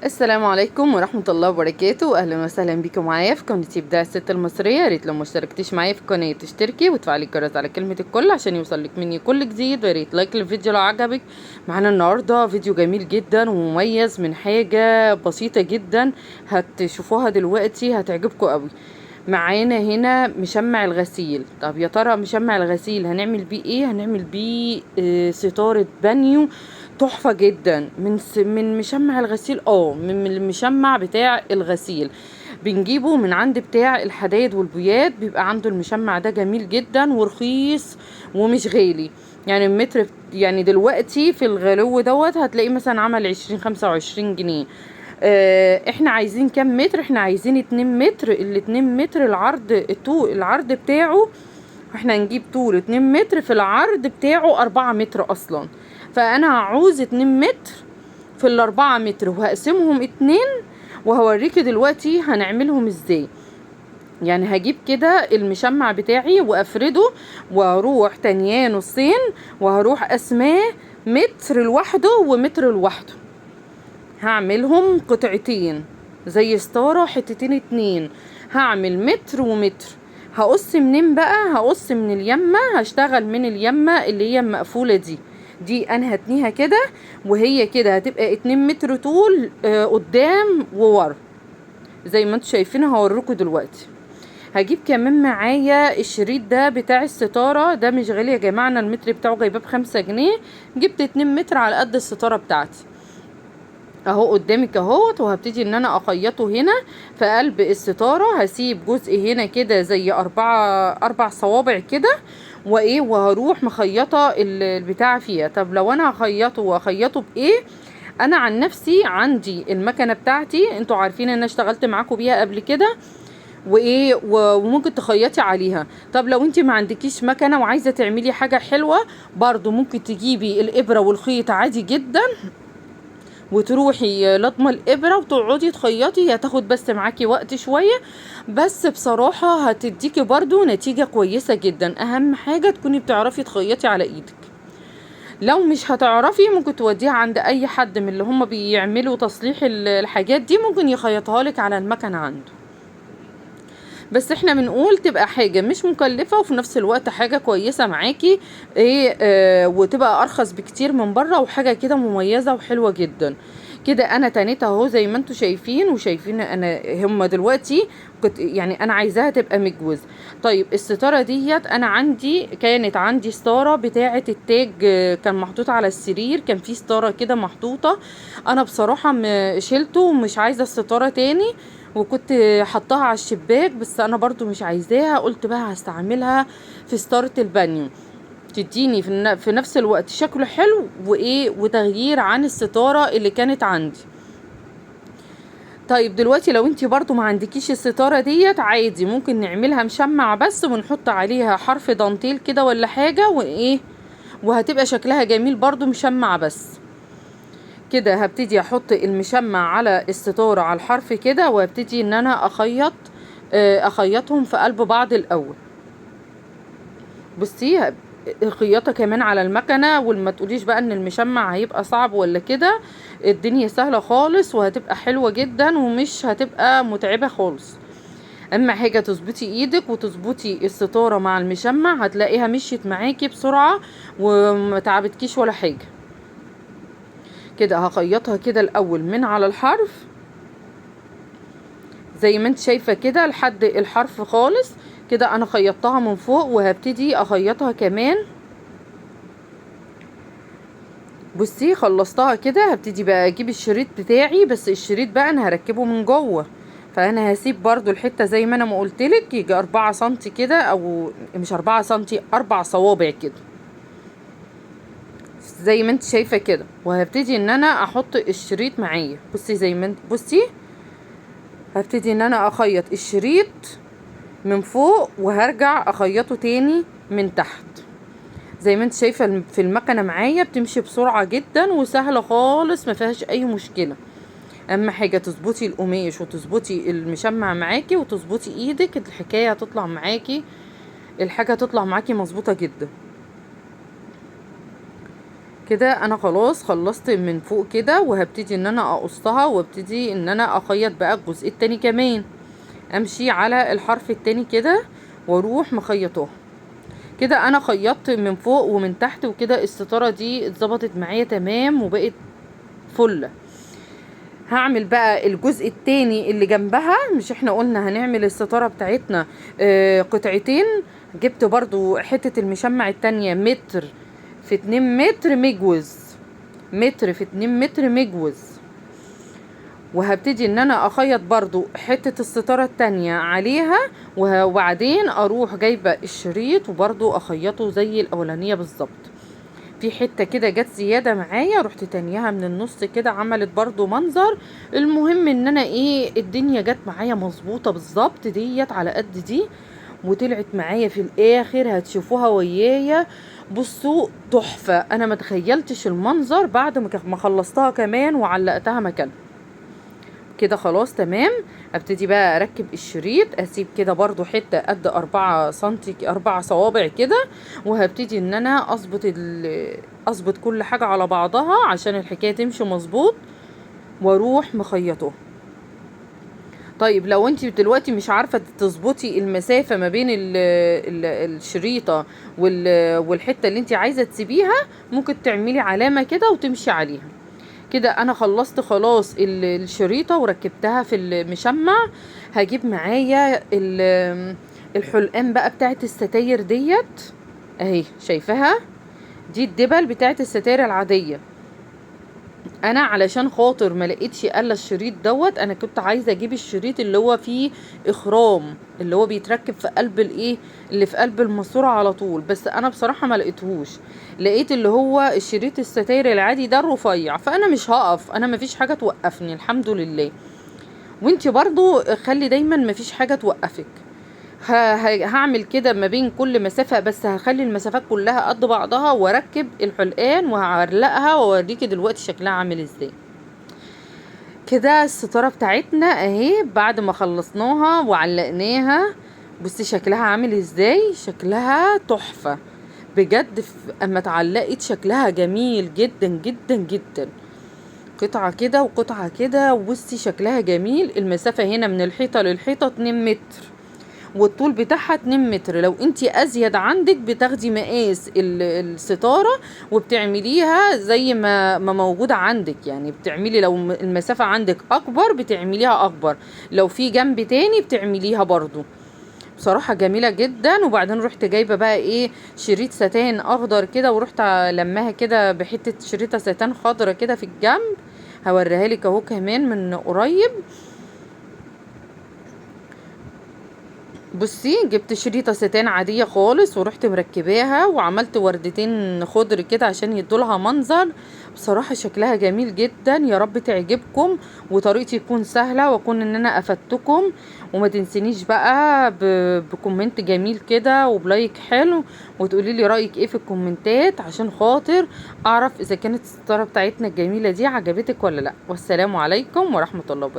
السلام عليكم ورحمة الله وبركاته. أهلا وسهلا بكم معايا في قناة إبداع الست المصرية. يا ريت لو ما اشتركتيش معايا في القناة تشتركي وتفعلي الجرس على كلمة الكل عشان يوصلك مني كل جديد. ويا ريت لايك للفيديو لو عجبك. معانا النهاردة فيديو جميل جدا ومميز من حاجة بسيطة جدا هتشوفوها دلوقتي هتعجبكم قوي. معانا هنا مشمع الغسيل. طب يا ترى مشمع الغسيل هنعمل بيه ايه؟ هنعمل بيه ستارة بانيو تحفة جدا من مشمع الغسيل، من المشمع بتاع الغسيل. بنجيبه من عند بتاع الحدايد والبويات، بيبقى عنده المشمع ده جميل جدا ورخيص ومش غالي. يعني المتر يعني دلوقتي في الغلو دوت هتلاقيه مثلا عمل 20-25 جنيه. احنا عايزين كام متر؟ احنا عايزين 2 متر. ال2 متر العرض بتاعه احنا هنجيب طول 2 متر، في العرض بتاعه 4 متر اصلا. فانا هعوز 2 متر في ال4 متر وهقسمهم 2، وهوريكي دلوقتي هنعملهم ازاي. يعني هجيب كده المشمع بتاعي وافرده، واروح تانياه نصين، وهروح اسماه متر لوحده ومتر لوحده. هعملهم قطعتين زي ستارة، حتتين 2. هعمل متر ومتر. هقص منين بقى؟ هقص من اليمة. هشتغل من اليمة اللي هي المقفولة دي انا هتنيها كده، وهي كده هتبقى 2 متر طول قدام وورا زي ما انتوا شايفين. هوريكم دلوقتي. هجيب كمان معايا الشريط ده بتاع الستارة. ده مش غالي يا جماعة، انا المتر بتاعه جايباه ب5 جنيه. جبت 2 متر على قد الستارة بتاعتي اهو قدامك اهوت. وهبتدي ان انا اخيطه هنا في قلب الستارة. هسيب جزء هنا كده زي 4 صوابع كده، وهروح مخيطة البتاع فيها. طب لو انا هخيطه بايه؟ انا عن نفسي عندي المكنة بتاعتي، انتوا عارفين ان انا اشتغلت معاكم بيها قبل كده، وممكن تخيطي عليها. طب لو انت ما عندكيش مكنة وعايزة تعملي حاجة حلوة، برضو ممكن تجيبي الابرة والخيط عادي جدا، وتروحي لطمة الإبرة وتقعدي تخيطي. هتاخد بس معاكي وقت شوية، بس بصراحة هتديكي برضو نتيجة كويسة جدا. أهم حاجة تكوني بتعرفي تخيطي على إيدك. لو مش هتعرفي ممكن توديها عند أي حد من اللي هم بيعملوا تصليح الحاجات دي، ممكن يخيطها لك على المكنة عنده. بس احنا بنقول تبقى حاجة مش مكلفة، وفي نفس الوقت حاجة كويسة معاكي وتبقى ارخص بكتير من بره، وحاجة كده مميزة وحلوة جدا. كده انا تنيتها اهو زي ما انتوا شايفين. وشايفين انا هم دلوقتي كنت يعني انا عايزاها تبقى مجوز. طيب الستارة ديت انا كانت عندي ستارة بتاعة التاج، كان محطوط على السرير. كان في ستارة كده محطوطة، انا بصراحة شلته ومش عايزة الستارة تاني، وكنت حطاها على الشباك. بس انا برضو مش عايزاها، قلت بقى هستعملها في ستارة البانيو، تديني في نفس الوقت شكله حلو وتغيير عن الستارة اللي كانت عندي. طيب دلوقتي لو انتي برضو ما عندكيش الستارة ديت، عادي ممكن نعملها مشمع بس، ونحط عليها حرف دانتيل كده ولا حاجة وهتبقى شكلها جميل برضو مشمع بس. كده هبتدي احط المشمع على الستارة على الحرف كده، وهبتدي ان انا اخيطهم في قلب بعض الاول. بصي الخياطة كمان على المكنة، وما تقوليش بقى ان المشمع هيبقى صعب ولا كده. الدنيا سهلة خالص وهتبقى حلوة جدا ومش هتبقى متعبة خالص. اما حاجة تظبطي ايدك وتظبطي الستارة مع المشمع، هتلاقيها مشيت معاكي بسرعة وما تعبتكيش ولا حاجة. كده هخيطها كده الاول من على الحرف زي ما انت شايفة كده لحد الحرف خالص. كده انا خيطتها من فوق، وهبتدي اخيطها كمان. بصي خلصتها كده. هبتدي بقى اجيب الشريط بتاعي، بس الشريط بقى انا هركبه من جوه. فانا هسيب برضو الحتة زي ما انا ما قلتلك، يجي 4 سنتي كده، او مش 4 سنتي، 4 صوابع كده زي ما انت شايفة كده. وهبتدي ان انا احط الشريط معايا. بصي زي ما انت بصي، هبتدي ان انا اخيط الشريط من فوق، وهرجع اخيطه تاني من تحت. زي ما انت شايفة في المكنة معايا بتمشي بسرعة جدا وسهلة خالص، ما فيهاش اي مشكلة. اهم حاجة تظبطي القماش وتظبطي المشمع معاكي وتظبطي ايدك، الحكاية هتطلع معاكي، الحاجة هتطلع معاكي مظبوطة جدا. كده انا خلاص خلصت من فوق كده، وهبتدي ان انا اقصها، وابتدي ان انا اخيط بقى الجزء التاني كمان. امشي على الحرف التاني كده واروح مخيطاه. كده انا خيطت من فوق ومن تحت، وكده الستارة دي اتظبطت معايا تمام وبقت فل. هعمل بقى الجزء التاني اللي جنبها. مش احنا قلنا هنعمل الستارة بتاعتنا قطعتين؟ جبت برضو حتة المشمع التانية متر في 2 متر مجوز، متر في 2 متر مجوز. وهبتدي ان انا اخيط برضو حتة الستارة التانية عليها، وبعدين اروح جايبة الشريط وبرضو اخيطه زي الاولانية بالظبط. في حتة كده جت زيادة معايا، رحت تانيها من النص كده، عملت برضو منظر. المهم ان انا ايه، الدنيا جت معايا مظبوطة بالظبط ديت على قد دي، وطلعت معايا في الاخر هتشوفوها ويايا. بصوا تحفة، انا ما تخيلتش المنظر بعد ما خلصتها كمان وعلقتها مكانها. كده خلاص تمام. ابتدي بقى اركب الشريط، اسيب كده برضو حتة قد 4 سنتي، 4 صوابع كده، وهبتدي ان انا اظبط كل حاجة على بعضها عشان الحكاية تمشي مظبوط، واروح مخيطه. طيب لو انت دلوقتي مش عارفة تظبطي المسافة ما بين الشريطة والحتة اللي انت عايزة تسيبيها، ممكن تعملي علامة كده وتمشي عليها. كده انا خلصت خلاص الشريطة وركبتها في المشمع. هجيب معايا الحلقان بقى بتاعت الستاير ديت اهي، شايفاها؟ دي الدبل بتاعت الستاير العادية. انا علشان خاطر ما لقيتش الا الشريط دوت، انا كنت عايزه اجيب الشريط اللي هو فيه اخرام، اللي هو بيتركب في قلب الايه، اللي في قلب الماسوره على طول، بس انا بصراحه ما لقيتهوش. لقيت اللي هو الشريط الستاير العادي ده الرفيع، فانا مش هقف، انا مفيش حاجه توقفني الحمد لله. وانتي برضو خلي دايما مفيش حاجه توقفك. هعمل كده ما بين كل مسافة، بس هخلي المسافات كلها قد بعضها، واركب الحلقان وهعلقها واوريكي دلوقتي شكلها عامل ازاي. كده الستارة بتاعتنا اهي بعد ما خلصناها وعلقناها. بصي شكلها عامل ازاي، شكلها تحفة بجد. اما اتعلقت شكلها جميل جدا جدا جدا، قطعة كده وقطعة كده، وبصي شكلها جميل. المسافة هنا من الحيطة للحيطة 2 متر، والطول بتاعها 2 متر. لو انتي ازيد عندك بتاخدي مقاس الستارة وبتعمليها زي ما موجودة عندك، يعني بتعملي لو المسافة عندك اكبر بتعمليها اكبر، لو في جنب تاني بتعمليها برضو. بصراحة جميلة جدا. وبعدين رحت جايبة بقى ايه، شريط ستان اخضر كده، ورحت لماها كده بحتة شريطة ستان خضرة كده في الجنب. هوريها لك اهو كمان من قريب. بصي جبت شريطة ستان عادية خالص ورحت مركباها، وعملت وردتين خضر كده عشان يدولها منظر. بصراحة شكلها جميل جدا، يا رب تعجبكم وطريقتي تكون سهلة، واكون ان انا افدتكم. وما تنسينيش بقى بكومنت جميل كده وبلايك حلو، وتقولي لي رأيك ايه في الكومنتات، عشان خاطر اعرف اذا كانت الستارة بتاعتنا الجميلة دي عجبتك ولا لا. والسلام عليكم ورحمة الله وبركاته.